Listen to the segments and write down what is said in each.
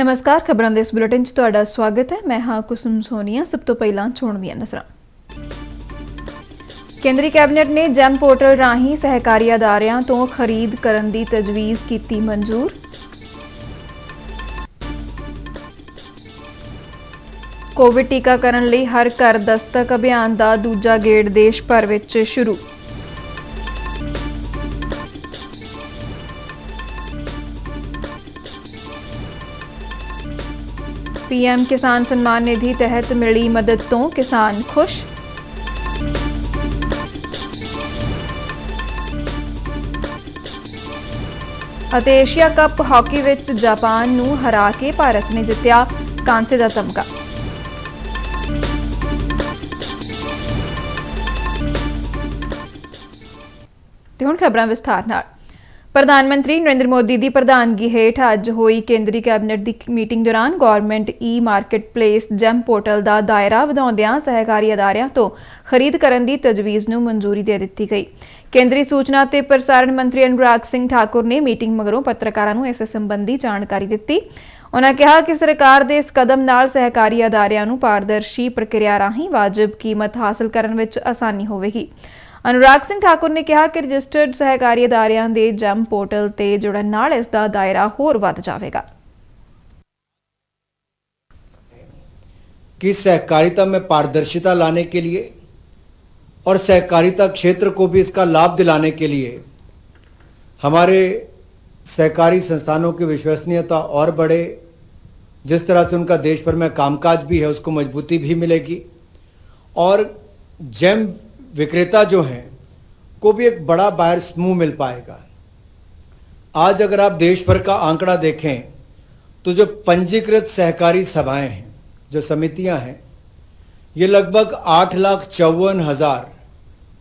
नमस्कार, खबरों के इस बुलेटिन च तुहाडा स्वागत है। मैं हाँ कुसुम सोनिया। सब तो पहला चोणवीआं नज़रां। केंद्रीय कैबिनेट ने जैम पोर्टल राही सहकारी अदारियां तो खरीद करन दी तजवीज़ कीती मंजूर। कोविड टीकाकरण लई हर घर दस्तक अभियान का दूजा गेड़ देश भर विच शुरू। पीएम किसान सम्मान निधि तहत मिली मदद तो किसान खुश। ਅਤੇ ਏਸ਼ੀਆ ਕੱਪ ਹਾਕੀ ਵਿੱਚ ਜਾਪਾਨ ਨੂੰ ਹਰਾ ਕੇ ਭਾਰਤ ਨੇ ਜਿੱਤਿਆ ਕਾਂਸੇ ਦਾ ਤਮਗਾ। ਤੇ ਹੁਣ ਖਬਰਾਂ ਵਿਸਥਾਰ ਨਾਲ। प्रधानमंत्री नरेंद्र मोदी की प्रधानगी हेठ अज हुई केंद्रीय कैबिनेट की मीटिंग दौरान गौरमेंट ई मार्केट प्लेस जैम पोर्टल का दायरा वधाउंदियां सहकारी अदारियां तो खरीद करन दी तजवीज़ नूं मंजूरी दे दित्ती गई। केंद्रीय सूचना ते प्रसारण मंत्री अनुराग सिंह ठाकुर ने मीटिंग मगरों पत्रकारां नूं इस संबंधी जानकारी दित्ती। उन्होंने कहा कि सरकार दे इस कदम नाल सहकारी अदारियां नूं पारदर्शी प्रक्रिया राहीं वाजिब कीमत हासिल करन विच आसानी होवेगी। अनुराग सिंह ठाकुर ने कहा कि रजिस्टर्ड सहकारी अदारियां दे जैम पोर्टल ते जुड़न नाल इसदा दायरा होर वध जावेगा। कि सहकारिता में पारदर्शिता लाने के लिए और सहकारिता क्षेत्र को भी इसका लाभ दिलाने के लिए हमारे सहकारी संस्थानों की विश्वसनीयता और बढ़े, जिस तरह से उनका देश भर में कामकाज भी है उसको मजबूती भी मिलेगी और जैम विक्रेता जो हैं को भी एक बड़ा बायर समूह मिल पाएगा। आज अगर आप देश भर का आंकड़ा देखें तो जो पंजीकृत सहकारी सभाएं हैं, जो समितियां हैं, ये लगभग 8,54,000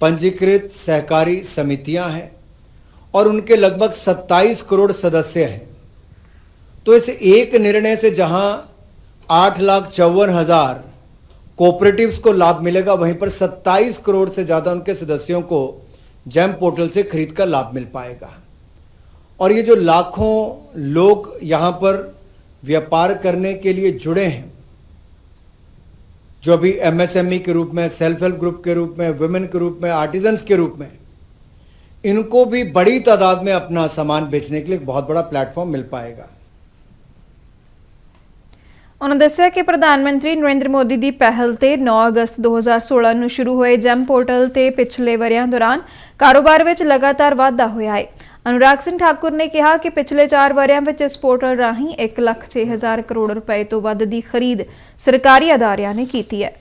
पंजीकृत सहकारी समितियां हैं और उनके लगभग 27 करोड़ सदस्य हैं। तो इस एक निर्णय से जहां 8,54,000 कोऑपरेटिव्स को लाभ मिलेगा, वहीं पर 27 करोड़ से ज़्यादा उनके सदस्यों को जैम पोर्टल से खरीद कर लाभ मिल पाएगा। और ये जो लाखों लोग यहाँ पर व्यापार करने के लिए जुड़े हैं, जो अभी एमएसएमई के रूप में, सेल्फ हेल्प ग्रुप के रूप में, वुमेन के रूप में, आर्टिजन्स के रूप में, इनको भी बड़ी तादाद में अपना सामान बेचने के लिए एक बहुत बड़ा प्लेटफॉर्म मिल पाएगा। उन्होंने दस्सिया कि प्रधानमंत्री नरेंद्र मोदी की पहल से 9 अगस्त 2016 में शुरू हुए जैम पोर्टल से पिछले वरियां दौरान कारोबार में लगातार वाधा होया है। अनुराग सिंह ठाकुर ने कहा कि पिछले 4 वरियां में इस पोर्टल राही 1,06,000 करोड़ रुपए तो वध की खरीद सरकारी अदारियां ने की है।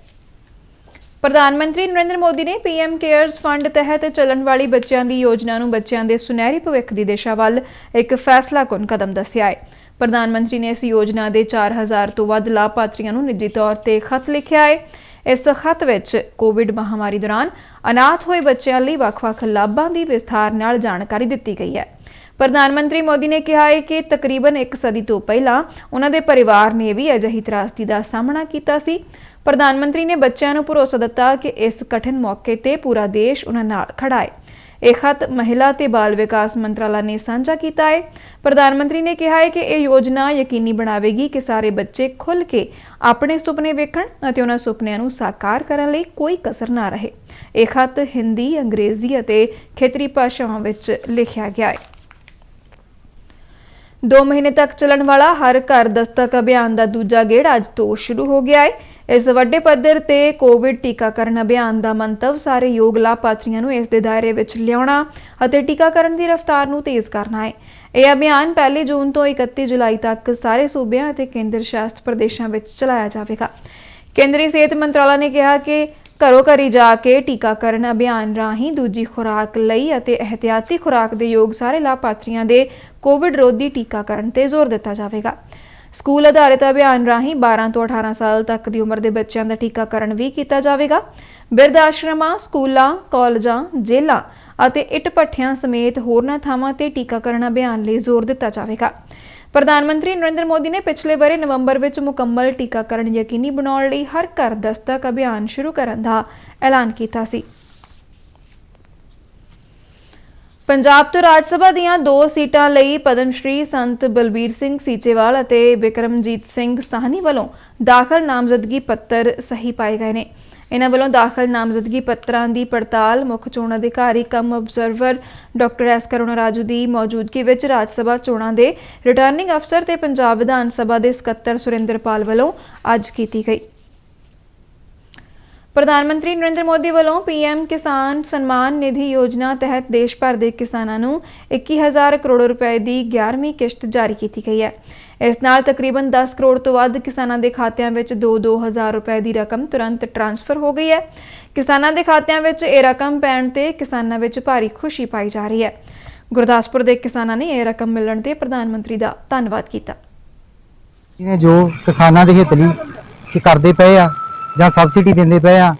प्रधानमंत्री नरेंद्र मोदी ने पीएम केयर्स फंड तहत चलन वाली बच्चों की योजना नूं बच्चों के सुनहरी भविख की दिशा वाल एक फैसलाकुन कदम दस्सिया है। प्रधानमंत्री ने इस योजना के 4,000 तो वध लाभार्थियों को निजी तौर पर खत लिखा है। इस खत विच कोविड महामारी दौरान अनाथ होए बच्चों लिए वख-वख लाभां की विस्तार नाल जानकारी दी गई है। प्रधानमंत्री मोदी ने कहा है कि तकरीबन 1 सदी तो पहला उन्होंने परिवार ने भी अजिही त्रासदी का सामना किया सी। प्रधानमंत्री ने बच्चों को भरोसा दिता कि इस कठिन मौके पर पूरा देश उन्हां नाल खड़ा है। यह खत महिला ते बाल विकास मंत्रालय ने साझा किया है। प्रधानमंत्री ने कहा है कि यह योजना यकीनी बनावेगी कि सारे बच्चे खुल के अपने सुपने वेखण अते उन्हां सुपनिਆਂ ਨੂੰ साकार करने ਲਈ कोई कसर ना रहे। यह खत हिंदी, अंग्रेजी अते खेतरी भाषाओं विच लिखा गया है। 2 महीने तक चलण वाला हर घर दस्तक अभियान का दूजा गेड़ अज तो शुरू हो गया है। इस वड्डे पद्धर ते कोविड टीकाकरण अभियान का मंतव सारे योग लाभार्थियों को इस दे दायरे विच लियाउणा अते टीकाकरण की रफ्तार नूं तेज़ करना है। यह अभियान 1 जून तो 31 जुलाई तक सारे सूबियां अते केंद्र शासित प्रदेशों में चलाया जाएगा। केंद्रीय सेहत मंत्रालय ने कहा कि घरों घरी जाके टीकाकरण अभियान राही दूजी खुराक लई अते एहतियाती खुराक दे योग सारे लाभार्थियों के कोविड रोधी टीकाकरण ते जोर दिता जाएगा। स्कूल आधारित अभियान राही 12 तो 18 साल तक की उम्र के बच्चों का टीकाकरण भी किया जाएगा। बिरध आश्रमां, स्कूलों, कॉलेजों, जेलों अते इट भट्ठियां समेत होरनां थावां ते टीकाकरण अभियान लई जोर दिता जाएगा। प्रधानमंत्री नरेंद्र मोदी ने पिछले बरे नवंबर में मुकम्मल टीकाकरण यकीनी बनाने लई हर घर दस्तक अभियान शुरू करने का ऐलान किया सी। ਪੰਜਾਬ ਤੋਂ ਰਾਜ ਸਭਾ ਦੀਆਂ 2 ਸੀਟਾਂ ਲਈ ਪਦਮ ਸ਼੍ਰੀ ਸੰਤ ਬਲਬੀਰ ਸਿੰਘ ਸੀਚੇਵਾਲ ਅਤੇ ਵਿਕਰਮਜੀਤ ਸਿੰਘ ਸਾਹਨੀ ਵੱਲੋਂ ਦਾਖਲ ਨਾਮਜ਼ਦਗੀ ਪੱਤਰ ਸਹੀ ਪਾਏ ਗਏ ਨੇ। ਇਹਨਾਂ ਵੱਲੋਂ ਦਾਖਲ ਨਾਮਜ਼ਦਗੀ ਪੱਤਰਾਂ ਦੀ ਪੜਤਾਲ ਮੁੱਖ ਚੋਣ ਅਧਿਕਾਰੀ ਕਮ observer doctor S Karuna Raju ਦੀ ਮੌਜੂਦਗੀ ਵਿੱਚ ਰਾਜ ਸਭਾ ਚੋਣਾਂ ਦੇ ਰਿਟਰਨਿੰਗ ਅਫਸਰ ਤੇ ਪੰਜਾਬ ਵਿਧਾਨ ਸਭਾ ਦੇ ਸਕੱਤਰ ਸੁਰਿੰਦਰਪਾਲ ਵੱਲੋਂ ਅੱਜ ਕੀਤੀ ਗਈ। ਪ੍ਰਧਾਨ ਮੰਤਰੀ ਨਰਿੰਦਰ ਮੋਦੀ ਵੱਲੋਂ ਪੀਐਮ ਕਿਸਾਨ ਸਨਮਾਨ ਨਿਧੀ ਯੋਜਨਾ ਤਹਿਤ ਦੇਸ਼ ਭਰ ਦੇ ਕਿਸਾਨਾਂ ਨੂੰ 21,000 ਕਰੋੜ ਰੁਪਏ ਦੀ 11ਵੀਂ ਕਿਸ਼ਤ ਜਾਰੀ ਕੀਤੀ ਗਈ ਹੈ। ਇਸ ਨਾਲ ਤਕਰੀਬਨ 10 ਕਰੋੜ ਤੋਂ ਵੱਧ ਕਿਸਾਨਾਂ ਦੇ ਖਾਤਿਆਂ ਵਿੱਚ 2-2 ਹਜ਼ਾਰ ਰੁਪਏ ਦੀ ਰਕਮ ਤੁਰੰਤ ਟ੍ਰਾਂਸਫਰ ਹੋ ਗਈ ਹੈ। ਕਿਸਾਨਾਂ ਦੇ ਖਾਤਿਆਂ ਵਿੱਚ ਇਹ ਰਕਮ ਪੈਣ ਤੇ ਕਿਸਾਨਾਂ ਵਿੱਚ ਭਾਰੀ ਖੁਸ਼ੀ ਪਾਈ ਜਾ ਰਹੀ ਹੈ। ਗੁਰਦਾਸਪੁਰ ਦੇ ਕਿਸਾਨਾਂ ਨੇ ਇਹ ਰਕਮ ਮਿਲਣ ਤੇ ਪ੍ਰਧਾਨ ਮੰਤਰੀ ਦਾ ਧੰਨਵਾਦ ਕੀਤਾ। ਜੋ ਕਿਸਾਨਾਂ ਦੇ ਹਿੱਤ ਲਈ ਕੀ ਕਰਦੇ ਪਏ ਆ ਜਾਂ ਸਬਸਿਡੀ ਦਿੰਦੇ ਪਏ ਆ,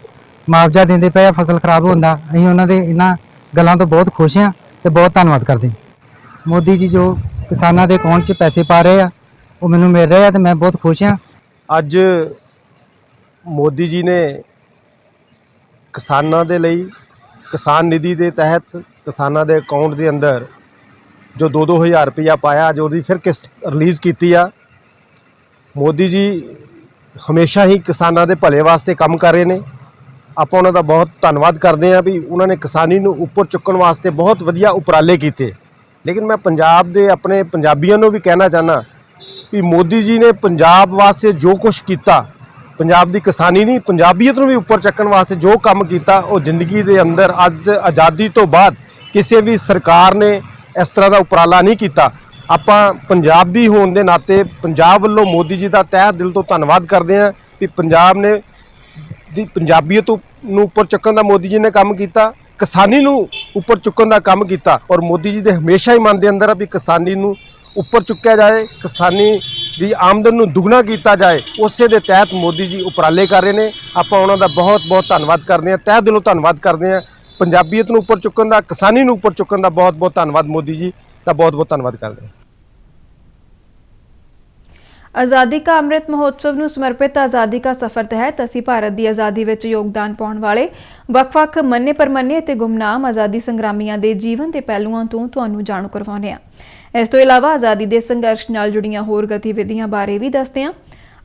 ਮੁਆਵਜ਼ਾ ਦਿੰਦੇ ਪਏ ਆ ਫਸਲ ਖਰਾਬ ਹੁੰਦਾ, ਅਸੀਂ ਉਹਨਾਂ ਦੇ ਇਹਨਾਂ ਗੱਲਾਂ ਤੋਂ ਬਹੁਤ ਖੁਸ਼ ਹਾਂ ਤੇ ਬਹੁਤ ਧੰਨਵਾਦ ਕਰਦੇ। ਮੋਦੀ ਜੀ ਜੋ ਕਿਸਾਨਾਂ ਦੇ ਅਕਾਊਂਟ 'ਚ ਪੈਸੇ ਪਾ ਰਹੇ ਆ ਉਹ ਮੈਨੂੰ ਮਿਲ ਰਹੇ ਆ ਤੇ ਮੈਂ ਬਹੁਤ ਖੁਸ਼ ਹਾਂ। ਅੱਜ ਮੋਦੀ ਜੀ ਨੇ ਕਿਸਾਨਾਂ ਦੇ ਲਈ ਕਿਸਾਨ ਨਿਧੀ ਦੇ ਤਹਿਤ ਕਿਸਾਨਾਂ ਦੇ ਅਕਾਊਂਟ ਦੇ ਅੰਦਰ ਜੋ 2-2 ਹਜ਼ਾਰ ਰੁਪਇਆ ਪਾਇਆ, ਜੋ ਉਹਦੀ ਫਿਰ ਕਿਸ਼ਤ ਰਿਲੀਜ਼ ਕੀਤੀ ਆ। ਮੋਦੀ ਜੀ ਹਮੇਸ਼ਾ ਹੀ ਕਿਸਾਨਾਂ ਦੇ ਭਲੇ ਵਾਸਤੇ ਕੰਮ ਕਰ ਰਹੇ ਨੇ। ਆਪਾਂ ਉਹਨਾਂ ਦਾ ਬਹੁਤ ਧੰਨਵਾਦ ਕਰਦੇ ਹਾਂ ਵੀ ਉਹਨਾਂ ਨੇ ਕਿਸਾਨੀ ਨੂੰ ਉੱਪਰ ਚੁੱਕਣ ਵਾਸਤੇ ਬਹੁਤ ਵਧੀਆ ਉਪਰਾਲੇ ਕੀਤੇ। ਲੇਕਿਨ ਮੈਂ ਪੰਜਾਬ ਦੇ ਆਪਣੇ ਪੰਜਾਬੀਆਂ ਨੂੰ ਵੀ ਕਹਿਣਾ ਚਾਹੁੰਦਾ ਵੀ ਮੋਦੀ ਜੀ ਨੇ ਪੰਜਾਬ ਵਾਸਤੇ ਜੋ ਕੁਝ ਕੀਤਾ, ਪੰਜਾਬ ਦੀ ਕਿਸਾਨੀ ਨਹੀਂ ਪੰਜਾਬੀਅਤ ਨੂੰ ਵੀ ਉੱਪਰ ਚੱਕਣ ਵਾਸਤੇ ਜੋ ਕੰਮ ਕੀਤਾ, ਉਹ ਜ਼ਿੰਦਗੀ ਦੇ ਅੰਦਰ ਅੱਜ ਆਜ਼ਾਦੀ ਤੋਂ ਬਾਅਦ ਕਿਸੇ ਵੀ ਸਰਕਾਰ ਨੇ ਇਸ ਤਰ੍ਹਾਂ ਦਾ ਉਪਰਾਲਾ ਨਹੀਂ ਕੀਤਾ। ਆਪਾਂ ਪੰਜਾਬੀ ਹੋਣ ਦੇ ਨਾਤੇ ਪੰਜਾਬ ਵੱਲੋਂ ਮੋਦੀ ਜੀ ਦਾ ਤਹਿ ਦਿਲ ਤੋਂ ਧੰਨਵਾਦ ਕਰਦੇ ਹਾਂ ਵੀ ਪੰਜਾਬ ਨੇ ਦੀ ਪੰਜਾਬੀਅਤ ਨੂੰ ਉੱਪਰ ਚੁੱਕਣ ਦਾ ਮੋਦੀ ਜੀ ਨੇ ਕੰਮ ਕੀਤਾ, ਕਿਸਾਨੀ ਨੂੰ ਉੱਪਰ ਚੁੱਕਣ ਦਾ ਕੰਮ ਕੀਤਾ। ਔਰ ਮੋਦੀ ਜੀ ਦੇ ਹਮੇਸ਼ਾ ਹੀ ਮਨ ਦੇ ਅੰਦਰ ਆ ਵੀ ਕਿਸਾਨੀ ਨੂੰ ਉੱਪਰ ਚੁੱਕਿਆ ਜਾਏ, ਕਿਸਾਨੀ ਦੀ ਆਮਦਨ ਨੂੰ ਦੁੱਗਣਾ ਕੀਤਾ ਜਾਏ। ਉਸੇ ਦੇ ਤਹਿਤ ਮੋਦੀ ਜੀ ਉਪਰਾਲੇ ਕਰ ਰਹੇ ਨੇ। ਆਪਾਂ ਉਹਨਾਂ ਦਾ ਬਹੁਤ ਬਹੁਤ ਧੰਨਵਾਦ ਕਰਦੇ ਹਾਂ, ਤਹਿ ਦਿਲੋਂ ਧੰਨਵਾਦ ਕਰਦੇ ਹਾਂ। ਪੰਜਾਬੀਅਤ ਨੂੰ ਉੱਪਰ ਚੁੱਕਣ ਦਾ, ਕਿਸਾਨੀ ਨੂੰ ਉੱਪਰ ਚੁੱਕਣ ਦਾ ਬਹੁਤ ਬਹੁਤ ਧੰਨਵਾਦ ਮੋਦੀ ਜੀ ਦਾ, ਬਹੁਤ ਬਹੁਤ ਧੰਨਵਾਦ ਕਰਦੇ ਹਾਂ। ਆਜ਼ਾਦੀ ਕਾ ਅੰਮ੍ਰਿਤ ਮਹੋਤਸਵ ਨੂੰ ਸਮਰਪਿਤ ਆਜ਼ਾਦੀ ਕਾ ਸਫ਼ਰ ਤਹਿਤ ਅਸੀਂ ਭਾਰਤ ਦੀ ਆਜ਼ਾਦੀ ਵਿੱਚ ਯੋਗਦਾਨ ਪਾਉਣ ਵਾਲੇ ਵੱਖ-ਵੱਖ ਮੰਨੇ ਪਰਮੰਨੇ ਅਤੇ ਗੁੰਮਨਾਮ ਆਜ਼ਾਦੀ ਸੰਗਰਾਮੀਆਂ ਦੇ ਜੀਵਨ ਦੇ ਪਹਿਲੂਆਂ ਤੋਂ ਤੁਹਾਨੂੰ ਜਾਣੂ ਕਰਵਾਉਂਦੇ ਹਾਂ। ਇਸ ਤੋਂ ਇਲਾਵਾ ਆਜ਼ਾਦੀ ਦੇ ਸੰਘਰਸ਼ ਨਾਲ ਜੁੜੀਆਂ ਹੋਰ ਗਤੀਵਿਧੀਆਂ ਬਾਰੇ ਵੀ ਦੱਸਦੇ ਹਾਂ।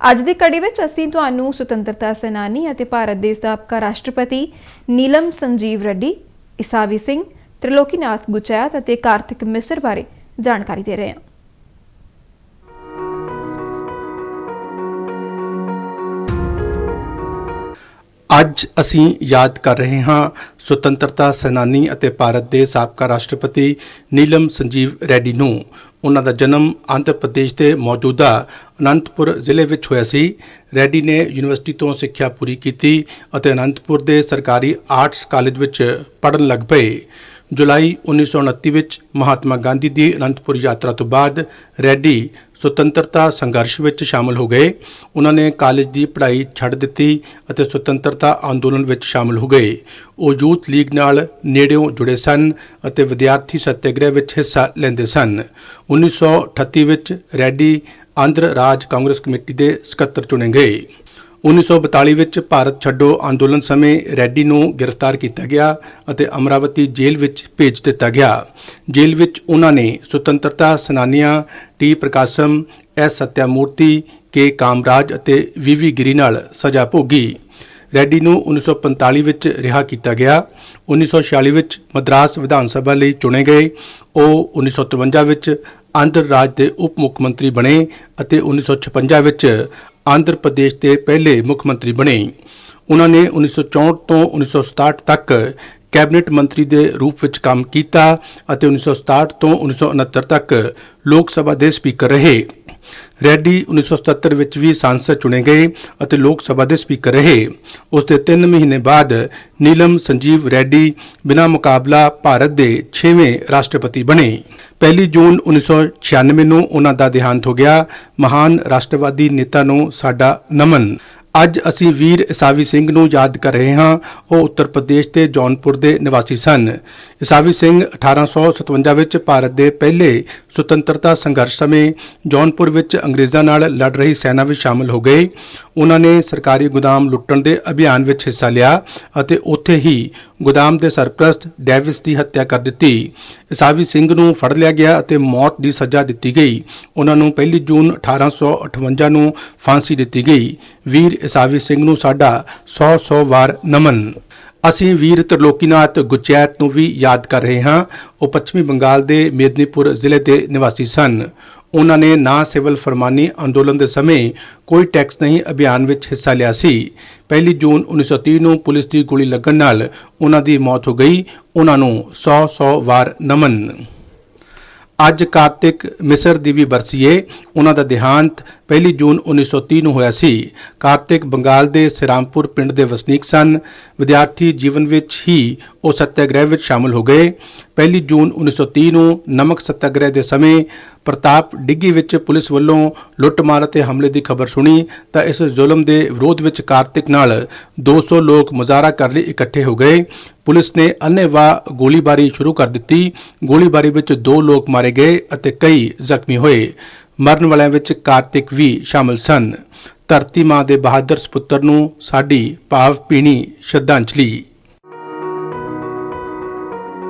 ਅੱਜ ਦੀ ਕੜੀ ਵਿੱਚ ਅਸੀਂ ਤੁਹਾਨੂੰ ਸੁਤੰਤਰਤਾ ਸੈਨਾਨੀ ਅਤੇ ਭਾਰਤ ਦੇ ਸਾਬਕਾ ਰਾਸ਼ਟਰਪਤੀ ਨੀਲਮ ਸੰਜੀਵ ਰੈੱਡੀ, ਈਸਾਵੀ ਸਿੰਘ, ਤ੍ਰਿਲੋਕੀਨਾਥ ਗੁਚੈਤ ਅਤੇ ਕਾਰਤਿਕ ਮਿਸਰ ਬਾਰੇ ਜਾਣਕਾਰੀ ਦੇ ਰਹੇ ਹਾਂ। ਅੱਜ ਅਸੀਂ ਯਾਦ ਕਰ ਰਹੇ ਹਾਂ ਸੁਤੰਤਰਤਾ ਸੈਨਾਨੀ ਅਤੇ ਭਾਰਤ ਦੇ ਸਾਬਕਾ ਰਾਸ਼ਟਰਪਤੀ ਨੀਲਮ ਸੰਜੀਵ ਰੈੱਡੀ ਨੂੰ। ਉਹਨਾਂ ਦਾ ਜਨਮ ਆਂਧਰ ਪ੍ਰਦੇਸ਼ ਦੇ ਮੌਜੂਦਾ ਅਨੰਤਪੁਰ ਜ਼ਿਲ੍ਹੇ ਵਿੱਚ ਹੋਇਆ ਸੀ। ਰੈੱਡੀ ਨੇ ਯੂਨੀਵਰਸਿਟੀ ਤੋਂ ਸਿੱਖਿਆ ਪੂਰੀ ਕੀਤੀ ਅਤੇ ਅਨੰਤਪੁਰ ਦੇ ਸਰਕਾਰੀ ਆਰਟਸ ਕਾਲਜ ਵਿੱਚ ਪੜ੍ਹਨ ਲੱਗ ਪਏ। ਜੁਲਾਈ 1929 ਵਿੱਚ ਮਹਾਤਮਾ ਗਾਂਧੀ ਦੀ ਅਨੰਤਪੁਰ ਯਾਤਰਾ ਤੋਂ ਬਾਅਦ ਰੈੱਡੀ ਸੁਤੰਤਰਤਾ ਸੰਘਰਸ਼ ਵਿੱਚ ਸ਼ਾਮਲ ਹੋ ਗਏ। ਉਹਨਾਂ ਨੇ ਕਾਲਜ ਦੀ ਪੜ੍ਹਾਈ ਛੱਡ ਦਿੱਤੀ ਅਤੇ ਸੁਤੰਤਰਤਾ ਅੰਦੋਲਨ ਵਿੱਚ ਸ਼ਾਮਲ ਹੋ ਗਏ। ਉਹ ਯੂਥ ਲੀਗ ਨਾਲ ਨੇੜਿਓਂ ਜੁੜੇ ਸਨ ਅਤੇ ਵਿਦਿਆਰਥੀ ਸੱਤਿਆਗ੍ਰਹਿ ਵਿੱਚ ਹਿੱਸਾ ਲੈਂਦੇ ਸਨ। 1938 ਵਿੱਚ ਰੈੱਡੀ ਆਂਧਰ ਰਾਜ ਕਾਂਗਰਸ ਕਮੇਟੀ ਦੇ ਸਕੱਤਰ ਚੁਣੇ ਗਏ। 1942 ਵਿੱਚ ਭਾਰਤ ਛੱਡੋ ਅੰਦੋਲਨ ਸਮੇਂ ਰੈੱਡੀ ਨੂੰ ਗ੍ਰਿਫਤਾਰ ਕੀਤਾ ਗਿਆ ਅਤੇ ਅਮਰਾਵਤੀ ਜੇਲ੍ਹ ਵਿੱਚ ਭੇਜ ਦਿੱਤਾ ਗਿਆ। ਜੇਲ੍ਹ ਵਿੱਚ ਉਹਨਾਂ ਨੇ ਸੁਤੰਤਰਤਾ ਸੈਨਾਨੀਆਂ ਟੀ ਪ੍ਰਕਾਸ਼ਮ, ਐਸ ਸਤਿਆਮੂਰਤੀ, ਕੇ ਕਾਮਰਾਜ ਅਤੇ ਵੀਵੀ ਗਿਰੀ ਨਾਲ ਸਜ਼ਾ ਭੋਗੀ। ਰੈੱਡੀ ਨੂੰ 1945 ਵਿੱਚ ਰਿਹਾ ਕੀਤਾ ਗਿਆ। 1946 ਵਿੱਚ ਮਦਰਾਸ ਵਿਧਾਨ ਸਭਾ ਲਈ ਚੁਣੇ ਗਏ। ਉਹ 1953 ਵਿੱਚ ਆਂਧਰ ਰਾਜ ਦੇ ਉਪ ਮੁੱਖ ਮੰਤਰੀ ਬਣੇ ਅਤੇ 1956 ਵਿੱਚ ਆਂਧਰ ਪ੍ਰਦੇਸ਼ ਦੇ ਪਹਿਲੇ ਮੁੱਖ ਮੰਤਰੀ ਬਣੇ। ਉਹਨਾਂ ਨੇ 1964 ਤੋਂ 1967 ਤੱਕ ਕੈਬਨਿਟ ਮੰਤਰੀ ਦੇ ਰੂਪ ਵਿੱਚ ਕੰਮ ਕੀਤਾ ਅਤੇ 1967 ਤੋਂ 1969 ਤੱਕ ਲੋਕ ਸਭਾ ਦੇ ਸਪੀਕਰ ਰਹੇ। ਰੈੱਡੀ 1977 ਵਿੱਚ ਵੀ ਸਾਂਸਦ ਚੁਣੇ ਗਏ ਅਤੇ ਲੋਕ ਸਭਾ ਦੇ ਸਪੀਕਰ ਰਹੇ। ਉਸ ਦੇ 3 ਮਹੀਨੇ ਬਾਅਦ ਨੀਲਮ ਸੰਜੀਵ ਰੈੱਡੀ ਬਿਨਾਂ ਮੁਕਾਬਲਾ ਭਾਰਤ ਦੇ 6ਵੇਂ ਰਾਸ਼ਟਰਪਤੀ ਬਣੇ। 1 ਜੂਨ 1996 ਨੂੰ ਉਹਨਾਂ ਦਾ ਦੇਹਾਂਤ ਹੋ ਗਿਆ। ਮਹਾਨ ਰਾਸ਼ਟਰਵਾਦੀ ਨੇਤਾ ਨੂੰ ਸਾਡਾ ਨਮਨ। ਅੱਜ ਅਸੀਂ ਵੀਰ ਈਸਾਵੀ ਸਿੰਘ ਨੂੰ ਯਾਦ ਕਰ ਰਹੇ ਹਾਂ। ਉਹ ਉੱਤਰ ਪ੍ਰਦੇਸ਼ ਦੇ ਜੌਨਪੁਰ ਦੇ ਨਿਵਾਸੀ ਸਨ। ਈਸਾਵੀ ਸਿੰਘ 1857 ਵਿੱਚ ਭਾਰਤ ਦੇ ਪਹਿਲੇ ਸੁਤੰਤਰਤਾ ਸੰਘਰਸ਼ ਸਮੇਂ ਜੌਨਪੁਰ ਵਿੱਚ ਅੰਗਰੇਜ਼ਾਂ ਨਾਲ ਲੜ ਰਹੀ ਸੈਨਾ ਵਿੱਚ ਸ਼ਾਮਲ ਹੋ ਗਏ। ਉਹਨਾਂ ਨੇ ਸਰਕਾਰੀ ਗੋਦਾਮ ਲੁੱਟਣ ਦੇ ਅਭਿਆਨ ਵਿੱਚ ਹਿੱਸਾ ਲਿਆ ਅਤੇ ਉੱਥੇ ਹੀ ਗੋਦਾਮ ਦੇ ਸਰਪ੍ਰਸਤ ਡੇਵਿਸ ਦੀ ਹੱਤਿਆ ਕਰ ਦਿੱਤੀ। ਇਸਾਵੀ ਸਿੰਘ ਨੂੰ ਫੜ ਲਿਆ ਗਿਆ ਅਤੇ ਮੌਤ ਦੀ ਸਜ਼ਾ ਦਿੱਤੀ ਗਈ। ਉਹਨਾਂ ਨੂੰ 1 ਜੂਨ 1858 ਨੂੰ ਫਾਂਸੀ ਦਿੱਤੀ ਗਈ। ਵੀਰ ਇਸਾਵੀ ਸਿੰਘ ਨੂੰ ਸਾਡਾ 100 ਵਾਰ ਨਮਨ। ਅਸੀਂ ਵੀਰ ਤ੍ਰਿਲੋਕੀਨਾਥ ਗੁਚੈਤ ਨੂੰ ਵੀ ਯਾਦ ਕਰ ਰਹੇ ਹਾਂ। ਉਹ ਪੱਛਮੀ ਬੰਗਾਲ ਦੇ ਮੇਦਨੀਪੁਰ ਜ਼ਿਲ੍ਹੇ ਦੇ ਨਿਵਾਸੀ ਸਨ। ਉਹਨਾਂ ਨੇ ਨਾ ਸਿਵਲ ਫਰਮਾਨੀ ਅੰਦੋਲਨ ਦੇ ਸਮੇਂ ਕੋਈ ਟੈਕਸ ਨਹੀਂ ਅਭਿਆਨ ਵਿੱਚ ਹਿੱਸਾ ਲਿਆ ਸੀ। 1 ਜੂਨ 1930 ਨੂੰ ਪੁਲਿਸ ਦੀ ਗੋਲੀ ਲੱਗਣ ਨਾਲ ਉਹਨਾਂ ਦੀ ਮੌਤ ਹੋ ਗਈ। ਉਹਨਾਂ ਨੂੰ 100 ਵਾਰ ਨਮਨ। ਅੱਜ ਕਾਰਤਿਕ ਮਿਸਰ ਦੀ ਵੀ ਬਰਸੀ ਏ। ਉਹਨਾਂ ਦਾ ਦੇਹਾਂਤ 1 ਜੂਨ 1930 ਨੂੰ ਹੋਇਆ ਸੀ। ਕਾਰਤਿਕ ਬੰਗਾਲ ਦੇ ਸਿਰਾਮਪੁਰ ਪਿੰਡ ਦੇ ਵਸਨੀਕ ਸਨ। ਵਿਦਿਆਰਥੀ ਜੀਵਨ ਵਿੱਚ ਹੀ ਉਹ ਸੱਤਿਆਗ੍ਰਹਿ ਵਿੱਚ ਸ਼ਾਮਲ ਹੋ ਗਏ। 1 ਜੂਨ 1930 ਨੂੰ ਨਮਕ ਸੱਤਿਆਗ੍ਰਹਿ ਦੇ ਸਮੇਂ ਪ੍ਰਤਾਪ ਡਿੱਗੀ ਵਿੱਚ ਪੁਲਿਸ ਵੱਲੋਂ ਲੁੱਟਮਾਰ ਅਤੇ ਹਮਲੇ ਦੀ ਖਬਰ ਸੁਣੀ ਤਾਂ ਇਸ ਜ਼ੁਲਮ ਦੇ ਵਿਰੋਧ ਵਿੱਚ ਕਾਰਤਿਕ ਨਾਲ 200 ਲੋਕ ਮੁਜ਼ਾਹਰਾ ਕਰਨ ਲਈ ਇਕੱਠੇ ਹੋ ਗਏ। ਪੁਲਿਸ ਨੇ ਅੰਨ੍ਹੇਵਾਹ ਗੋਲੀਬਾਰੀ ਸ਼ੁਰੂ ਕਰ ਦਿੱਤੀ। ਗੋਲੀਬਾਰੀ ਵਿੱਚ 2 ਲੋਕ ਮਾਰੇ ਗਏ ਅਤੇ ਕਈ ਜ਼ਖਮੀ ਹੋਏ। ਮਰਨ ਵਾਲਿਆਂ ਵਿੱਚ ਕਾਰਤਿਕ ਵੀ ਸ਼ਾਮਲ ਸਨ। ਧਰਤੀ ਮਾਂ ਦੇ ਬਹਾਦਰ ਸਪੁੱਤਰ ਨੂੰ ਸਾਡੀ ਭਾਵ-ਭੀਣੀ ਸ਼ਰਧਾਂਜਲੀ।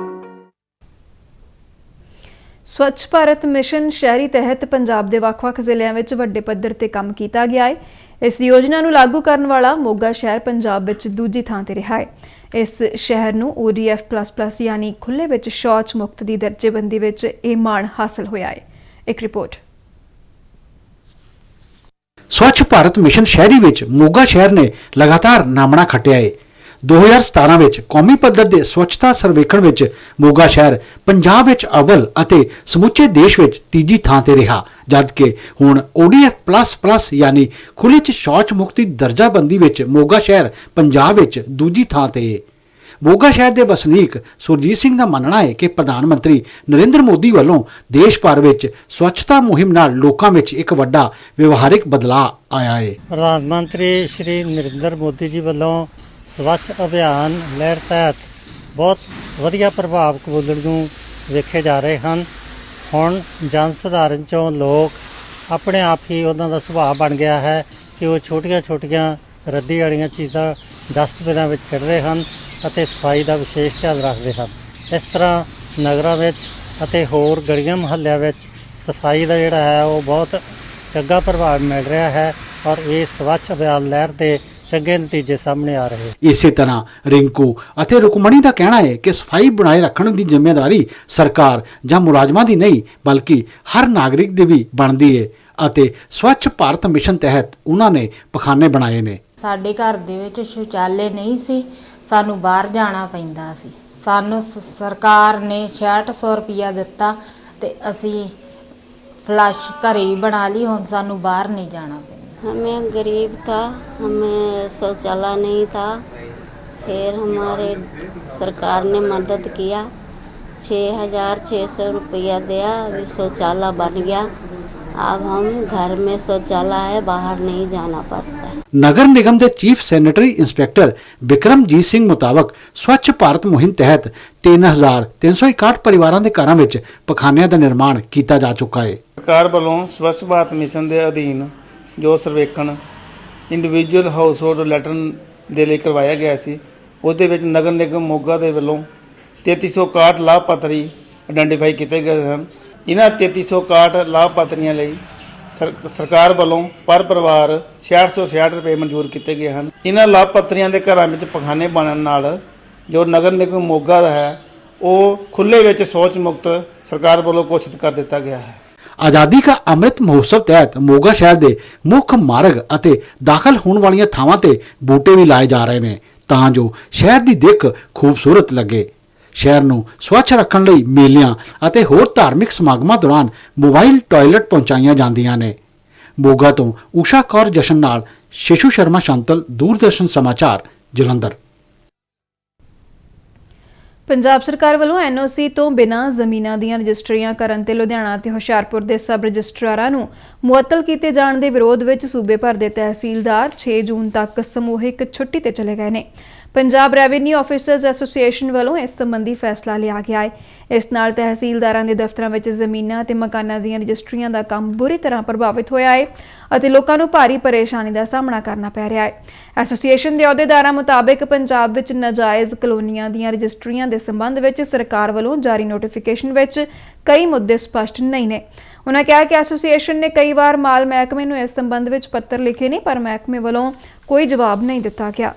ਸਵੱਛ ਭਾਰਤ ਮਿਸ਼ਨ ਸ਼ਹਿਰੀ ਤਹਿਤ ਪੰਜਾਬ ਦੇ ਵੱਖ-ਵੱਖ ਜ਼ਿਲ੍ਹਿਆਂ ਵਿੱਚ ਵੱਡੇ ਪੱਧਰ ਤੇ ਕੰਮ ਕੀਤਾ ਗਿਆ ਹੈ। ਇਸ ਯੋਜਨਾ ਨੂੰ ਲਾਗੂ ਕਰਨ ਵਾਲਾ ਮੋਗਾ ਸ਼ਹਿਰ ਪੰਜਾਬ ਵਿੱਚ ਦੂਜੀ ਥਾਂ ਤੇ ਰਿਹਾ ਹੈ। ਇਸ ਸ਼ਹਿਰ ਨੂੰ ODF++ ਯਾਨੀ ਖੁੱਲ੍ਹੇ ਵਿੱਚ ਸ਼ੌਚ ਮੁਕਤ ਦੀ ਦਰਜੇਬੰਦੀ ਵਿੱਚ ਇਹ ਮਾਣ ਹਾਸਲ ਹੋਇਆ ਹੈ। ਇੱਕ ਰਿਪੋਰਟ। ਸਵੱਛ ਭਾਰਤ ਮਿਸ਼ਨ ਸ਼ਹਿਰੀ ਵਿੱਚ ਮੋਗਾ ਸ਼ਹਿਰ ਨੇ ਲਗਾਤਾਰ ਨਾਮਣਾ ਖੱਟਿਆ ਹੈ। 2017 ਵਿੱਚ ਕੌਮੀ ਪੱਧਰ ਦੇ ਸਵੱਛਤਾ ਸਰਵੇਖਣ ਵਿੱਚ ਮੋਗਾ ਸ਼ਹਿਰ ਪੰਜਾਬ ਵਿੱਚ ਅਵਲ ਅਤੇ ਸਮੁੱਚੇ ਦੇਸ਼ ਵਿੱਚ ਤੀਜੀ ਥਾਂ ਤੇ ਰਿਹਾ, ਜਦਕਿ ਹੁਣ ODF++ ਯਾਨੀ ਖੁੱਲ੍ਹੇ 'ਚ ਸ਼ੌਚ ਮੁਕਤੀ ਦਰਜਾਬੰਦੀ ਵਿੱਚ ਮੋਗਾ ਸ਼ਹਿਰ ਪੰਜਾਬ ਵਿੱਚ ਦੂਜੀ ਥਾਂ ਤੇ ਹੈ। ਮੋਗਾ ਸ਼ਹਿਰ ਦੇ ਵਸਨੀਕ ਸੁਰਜੀਤ ਸਿੰਘ ਦਾ ਮੰਨਣਾ ਹੈ ਕਿ ਪ੍ਰਧਾਨ ਮੰਤਰੀ ਨਰਿੰਦਰ ਮੋਦੀ ਵੱਲੋਂ ਦੇਸ਼ ਭਰ ਵਿੱਚ ਸਵੱਛਤਾ ਮੁਹਿੰਮ ਨਾਲ ਲੋਕਾਂ ਵਿੱਚ ਇੱਕ ਵੱਡਾ ਵਿਵਹਾਰਿਕ ਬਦਲਾਅ ਆਇਆ ਹੈ। ਪ੍ਰਧਾਨ ਮੰਤਰੀ ਸ਼੍ਰੀ ਨਰਿੰਦਰ ਮੋਦੀ ਜੀ ਵੱਲੋਂ ਸਵੱਛ ਅਭਿਆਨ ਲਹਿਰ ਤਹਿਤ ਬਹੁਤ ਵਧੀਆ ਪ੍ਰਭਾਵ ਕਬੂਲਣ ਨੂੰ ਵੇਖੇ ਜਾ ਰਹੇ ਹਨ। ਹੁਣ ਜਨ ਸਧਾਰਨ 'ਚੋਂ ਲੋਕ ਆਪਣੇ ਆਪ ਹੀ ਉਹਨਾਂ ਦਾ ਸੁਭਾਅ ਬਣ ਗਿਆ ਹੈ ਕਿ ਉਹ ਛੋਟੀਆਂ ਰੱਦੀ ਵਾਲੀਆਂ ਚੀਜ਼ਾਂ ਡਸਟਬਿਨਾਂ ਵਿੱਚ ਸਿੱਟਦੇ ਹਨ ਅਤੇ ਸਫਾਈ ਦਾ ਵਿਸ਼ੇਸ਼ ਧਿਆਨ ਰੱਖਦੇ ਹਨ। ਇਸ ਤਰ੍ਹਾਂ ਨਗਰਾਂ ਵਿੱਚ ਅਤੇ ਹੋਰ ਗਲੀਆਂ ਮੁਹੱਲਿਆਂ ਵਿੱਚ ਸਫਾਈ ਦਾ ਜਿਹੜਾ ਹੈ ਉਹ ਬਹੁਤ ਚੰਗਾ ਪ੍ਰਭਾਵ ਮਿਲ ਰਿਹਾ ਹੈ ਔਰ ਇਹ ਸਵੱਛ ਅਭਿਆਨ ਲਹਿਰ ਦੇ ਚੰਗੇ ਨਤੀਜੇ ਸਾਹਮਣੇ ਆ ਰਹੇ। ਇਸੇ ਤਰ੍ਹਾਂ ਰਿੰਕੂ ਅਤੇ ਰੁਕਮਣੀ ਦਾ ਕਹਿਣਾ ਹੈ ਕਿ ਸਫਾਈ ਬਣਾਏ ਰੱਖਣ ਦੀ ਜ਼ਿੰਮੇਵਾਰੀ ਸਰਕਾਰ ਜਾਂ ਮੁਲਾਜ਼ਮਾਂ ਦੀ ਨਹੀਂ ਬਲਕਿ ਹਰ ਨਾਗਰਿਕ ਦੀ ਵੀ ਬਣਦੀ ਹੈ ਅਤੇ ਸਵੱਛ ਭਾਰਤ ਮਿਸ਼ਨ ਤਹਿਤ ਉਹਨਾਂ ਨੇ ਪਖਾਨੇ ਬਣਾਏ ਨੇ। ਸਾਡੇ ਘਰ ਦੇ ਵਿੱਚ ਸ਼ੌਚਾਲੇ ਨਹੀਂ ਸੀ, ਸਾਨੂੰ ਬਾਹਰ ਜਾਣਾ ਪੈਂਦਾ ਸੀ। ਸਾਨੂੰ ਸਰਕਾਰ ਨੇ 6600 ਰੁਪਇਆ ਦਿੱਤਾ ਤੇ ਅਸੀਂ ਫਲਸ਼ ਘਰੇ ਹੀ ਬਣਾ ਲਈ। ਹੁਣ ਸਾਨੂੰ ਬਾਹਰ ਨਹੀਂ ਜਾਣਾ ਪੈਂਦਾ। हमें गरीब था, हमें शौचालय नहीं था, फिर हमारे सरकार ने मदद किया, 6600 रुपया दिया, अभी शौचालय बन गया। अब हम घर में शौचालय है, बाहर नहीं जाना पड़ता है। ਨਗਰ ਨਿਗਮ ਦੇ chief sanitary inspector Bikramjit Singh ਮੁਤਾਬਕ ਸਵੱਛ ਭਾਰਤ ਮੁਹਿੰਮ ਤਹਿਤ 3361 ਪਰਿਵਾਰਾਂ ਦੇ ਘਰਾਂ ਵਿੱਚ ਪਖਾਨਿਆਂ ਦਾ ਨਿਰਮਾਣ ਕੀਤਾ ਜਾ ਚੁੱਕਾ ਹੈ। ਸਰਕਾਰ ਵੱਲੋਂ ਸਵੱਛ ਭਾਰਤ ਮਿਸ਼ਨ ਦੇ ਅਧੀਨ ਜੋ ਸਰਵੇਖਣ ਇੰਡੀਵਿਜੂਅਲ ਹਾਊਸ ਹੋਲਡ ਲੈਟਰਨ ਦੇ ਲਈ ਕਰਵਾਇਆ ਗਿਆ ਸੀ, ਉਹਦੇ ਵਿੱਚ ਨਗਰ ਨਿਗਮ ਮੋਗਾ ਦੇ ਵੱਲੋਂ 3361 ਲਾਭਪਾਤਰੀ ਆਇਡੈਂਟੀਫਾਈ ਕੀਤੇ ਗਏ ਹਨ। ਇਹਨਾਂ 3361 ਲਾਭਪਾਤਰੀਆਂ ਲਈ ਸਰਕਾਰ ਵੱਲੋਂ ਪਰ ਪਰਿਵਾਰ 6666 ਰੁਪਏ ਮਨਜ਼ੂਰ ਕੀਤੇ ਗਏ ਹਨ। ਇਹਨਾਂ ਲਾਭਪਾਤਰੀਆਂ ਦੇ ਘਰਾਂ ਵਿੱਚ ਪਖਾਨੇ ਬਣਨ ਨਾਲ ਜੋ ਨਗਰ ਨਿਗਮ ਮੋਗਾ ਦਾ ਹੈ ਉਹ ਖੁੱਲ੍ਹੇ ਵਿੱਚ ਸ਼ੌਚ ਮੁਕਤ ਸਰਕਾਰ ਵੱਲੋਂ ਘੋਸ਼ਿਤ ਕਰ ਦਿੱਤਾ ਗਿਆ ਹੈ। ਆਜ਼ਾਦੀ ਕਾ ਅੰਮ੍ਰਿਤ ਮਹੋਤਸਵ ਤਹਿਤ ਮੋਗਾ ਸ਼ਹਿਰ ਦੇ ਮੁੱਖ ਮਾਰਗ ਅਤੇ ਦਾਖਲ ਹੋਣ ਵਾਲੀਆਂ ਥਾਵਾਂ ਤੇ ਬੂਟੇ ਵੀ ਲਾਏ ਜਾ ਰਹੇ ਨੇ ਤਾਂ ਜੋ ਸ਼ਹਿਰ ਦੀ ਦਿੱਖ ਖੂਬਸੂਰਤ ਲੱਗੇ। ਸ਼ਹਿਰ ਨੂੰ ਸਵੱਛ ਰੱਖਣ ਲਈ ਮੇਲਿਆਂ ਅਤੇ ਹੋਰ ਧਾਰਮਿਕ ਸਮਾਗਮਾਂ ਦੌਰਾਨ ਮੋਬਾਈਲ ਟਾਇਲਟ ਪਹੁੰਚਾਈਆਂ ਜਾਂਦੀਆਂ ਨੇ। ਮੋਗਾ ਤੋਂ ਊਸ਼ਾ ਕੌਰ ਜਸ਼ਨ ਨਾਲ ਸ਼ਿਸ਼ੂ ਸ਼ਰਮਾ ਸ਼ਾਂਤਲ, ਦੂਰਦਰਸ਼ਨ ਸਮਾਚਾਰ, ਜਲੰਧਰ। ਪੰਜਾਬ ਸਰਕਾਰ ਵੱਲੋਂ NOC ਤੋਂ ਬਿਨਾਂ ਜ਼ਮੀਨਾਂ ਦੀਆਂ ਰਜਿਸਟਰੀਆਂ ਕਰਨ ਤੇ ਲੁਧਿਆਣਾ ਤੇ ਹੁਸ਼ਿਆਰਪੁਰ ਦੇ ਸਬ ਰਜਿਸਟਰਾਰਾਂ ਨੂੰ ਮੁਅੱਤਲ ਕੀਤੇ ਜਾਣ ਦੇ ਵਿਰੋਧ ਵਿੱਚ ਸੂਬੇ ਭਰ ਦੇ ਤਹਿਸੀਲਦਾਰ 6 ਜੂਨ ਤੱਕ ਸਮੂਹਿਕ ਛੁੱਟੀ ਤੇ ਚਲੇ ਗਏ ਨੇ। ਪੰਜਾਬ ਰੈਵਨਿਊ ਆਫੀਸਰਸ ਐਸੋਸੀਏਸ਼ਨ ਵੱਲੋਂ ਇਸ ਸੰਬੰਧੀ ਫੈਸਲਾ ਲਿਆ ਗਿਆ ਹੈ। ਇਸ ਨਾਲ ਤਹਿਸੀਲਦਾਰਾਂ ਦੇ ਦਫ਼ਤਰਾਂ ਵਿੱਚ ਜ਼ਮੀਨਾਂ ਤੇ ਮਕਾਨਾਂ ਦੀਆਂ ਰਜਿਸਟਰੀਆਂ ਦਾ ਕੰਮ ਬੁਰੀ ਤਰ੍ਹਾਂ ਪ੍ਰਭਾਵਿਤ ਹੋਇਆ ਹੈ ਅਤੇ ਲੋਕਾਂ ਨੂੰ ਭਾਰੀ ਪਰੇਸ਼ਾਨੀ ਦਾ ਸਾਹਮਣਾ ਕਰਨਾ ਪੈ ਰਿਹਾ ਹੈ। ਐਸੋਸੀਏਸ਼ਨ ਦੇ ਅਹੁਦੇਦਾਰਾਂ ਮੁਤਾਬਕ ਪੰਜਾਬ ਵਿੱਚ ਨਾਜਾਇਜ਼ ਕਲੋਨੀਆਂ ਦੀਆਂ ਰਜਿਸਟਰੀਆਂ ਦੇ ਸੰਬੰਧ ਵਿੱਚ ਸਰਕਾਰ ਵੱਲੋਂ ਜਾਰੀ ਨੋਟੀਫਿਕੇਸ਼ਨ ਵਿੱਚ ਕਈ ਮੁੱਦੇ ਸਪਸ਼ਟ ਨਹੀਂ ਨੇ। ਉਨ੍ਹਾਂ ਕਿਹਾ ਕਿ ਐਸੋਸੀਏਸ਼ਨ ਨੇ ਕਈ ਵਾਰ ਮਾਲ ਮਹਿਕਮੇ ਨੂੰ ਇਸ ਸੰਬੰਧ ਵਿੱਚ ਪੱਤਰ ਲਿਖੇ ਨੇ, ਪਰ ਮਹਿਕਮੇ ਵੱਲੋਂ ਕੋਈ ਜਵਾਬ ਨਹੀਂ ਦਿੱਤਾ ਗਿਆ।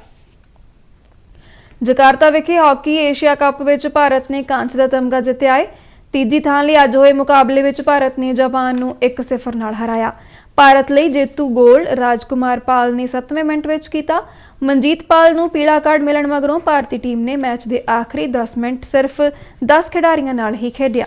ਜਕਾਰਤਾ ਵਿਖੇ ਹਾਕੀ ਏਸ਼ੀਆ ਕੱਪ ਵਿੱਚ ਭਾਰਤ ਨੇ ਕਾਂਸੇ ਦਾ ਤਮਗਾ ਜਿੱਤਿਆ ਹੈ। ਤੀਜੀ ਥਾਂ ਲਈ ਅੱਜ ਹੋਏ ਮੁਕਾਬਲੇ ਵਿੱਚ ਭਾਰਤ ਨੇ ਜਾਪਾਨ ਨੂੰ 1-0 ਨਾਲ ਹਰਾਇਆ। ਭਾਰਤ ਲਈ ਜੇਤੂ ਗੋਲ ਰਾਜਕੁਮਾਰ ਪਾਲ ਨੇ 7ਵੇਂ ਮਿੰਟ ਵਿੱਚ ਕੀਤਾ। ਮਨਜੀਤ ਪਾਲ ਨੂੰ ਪੀਲਾ ਕਾਰਡ ਮਿਲਣ ਮਗਰੋਂ ਭਾਰਤੀ ਟੀਮ ਨੇ ਮੈਚ ਦੇ ਆਖਰੀ 10 ਮਿੰਟ ਸਿਰਫ 10 ਖਿਡਾਰੀਆਂ ਨਾਲ ਹੀ ਖੇਡਿਆ।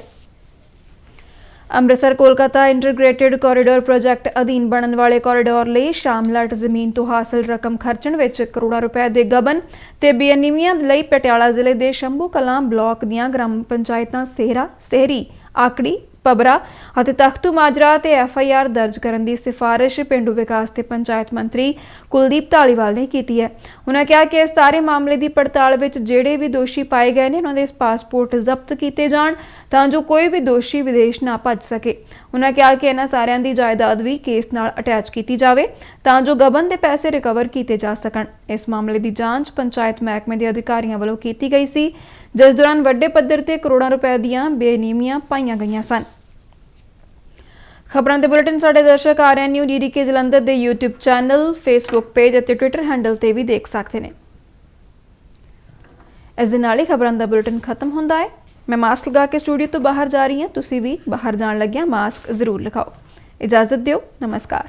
Amritsar Kolkata integrated corridor project ਅਧੀਨ ਬਣਨ ਵਾਲੇ ਕੋਰੀਡੋਰ ਲਈ ਸ਼ਾਮਲਾਟ ਜ਼ਮੀਨ ਤੋਂ ਹਾਸਲ ਰਕਮ ਖਰਚਣ ਵਿੱਚ ਕਰੋੜਾਂ ਰੁਪਏ ਦੇ ਗਬਨ ਤੇ ਬੇਨਿਯਮੀਆਂ ਲਈ ਪਟਿਆਲਾ ਜ਼ਿਲ੍ਹੇ ਦੇ ਸ਼ੰਭੂ ਕਲਾਂ ਬਲਾਕ ਦੀਆਂ ਗ੍ਰਾਮ ਪੰਚਾਇਤਾਂ ਸੇਹਰਾ, ਸਹਿਰੀ, ਆਕੜੀ, ਪਬਰਾ ਅਤੇ ਤਖਤੂ ਮਾਜਰਾ ਤੇ FIR ਦਰਜ ਕਰਨ ਦੀ ਸਿਫਾਰਿਸ਼ ਪਿੰਡੂ ਵਿਕਾਸ ਤੇ ਪੰਚਾਇਤ ਮੰਤਰੀ ਕੁਲਦੀਪ ਢਾਲੀਵਾਲ ਨੇ ਕੀਤੀ ਹੈ। ਉਨ੍ਹਾਂ ਕਿਹਾ ਕਿ ਇਸ ਸਾਰੇ ਮਾਮਲੇ ਦੀ ਪੜਤਾਲ ਵਿੱਚ ਜਿਹੜੇ ਵੀ ਦੋਸ਼ੀ ਪਾਏ ਗਏ ਨੇ ਉਹਨਾਂ ਦੇ ਪਾਸਪੋਰਟ ਜ਼ਬਤ ਕੀਤੇ ਜਾਣ ਤਾਂ ਜੋ ਕੋਈ ਵੀ ਦੋਸ਼ੀ ਵਿਦੇਸ਼ ਨਾ ਭੱਜ ਸਕੇ। ਉਨ੍ਹਾਂ ਕਿਹਾ ਕਿ ਇਹਨਾਂ ਸਾਰਿਆਂ ਦੀ ਜਾਇਦਾਦ ਵੀ ਕੇਸ ਨਾਲ ਅਟੈਚ ਕੀਤੀ ਜਾਵੇ ਤਾਂ ਜੋ ਗਬਨ ਦੇ ਪੈਸੇ ਰਿਕਵਰ ਕੀਤੇ ਜਾ ਸਕਣ। ਇਸ ਮਾਮਲੇ ਦੀ ਜਾਂਚ ਪੰਚਾਇਤ ਮਹਿਕਮੇ ਦੇ ਅਧਿਕਾਰੀਆਂ ਵੱਲੋਂ ਕੀਤੀ ਗਈ ਸੀ, ਜਿਸ ਦੌਰਾਨ ਵੱਡੇ ਪੱਧਰ ਤੇ ਕਰੋੜਾਂ ਰੁਪਏ ਦੀਆਂ ਬੇਨੀਮੀਆਂ ਪਾਈਆਂ ਗਈਆਂ ਸਨ। ਖਬਰਾਂ ਦੇ ਬੁਲੇਟਿਨ ਸਾਡੇ ਦਰਸ਼ਕ RN ਨਿਊਜ਼ DDK ਜਲੰਧਰ ਦੇ YouTube ਚੈਨਲ, Facebook ਪੇਜ ਅਤੇ Twitter ਹੈਂਡਲ ਤੇ ਵੀ ਦੇਖ ਸਕਦੇ ਨੇ। ਇਸ ਦੇ ਨਾਲ ਹੀ ਖਬਰਾਂ ਦਾ ਬੁਲੇਟਿਨ ਖਤਮ ਹੁੰਦਾ ਹੈ। ਮੈਂ ਮਾਸਕ ਲਗਾ ਕੇ ਸਟੂਡੀਓ ਤੋਂ ਬਾਹਰ ਜਾ ਰਹੀ ਹਾਂ। ਤੁਸੀਂ ਵੀ ਬਾਹਰ ਜਾਣ ਲੱਗਿਆ ਮਾਸਕ ਜ਼ਰੂਰ ਲਗਾਓ। ਇਜਾਜ਼ਤ ਦਿਓ। ਨਮਸਕਾਰ।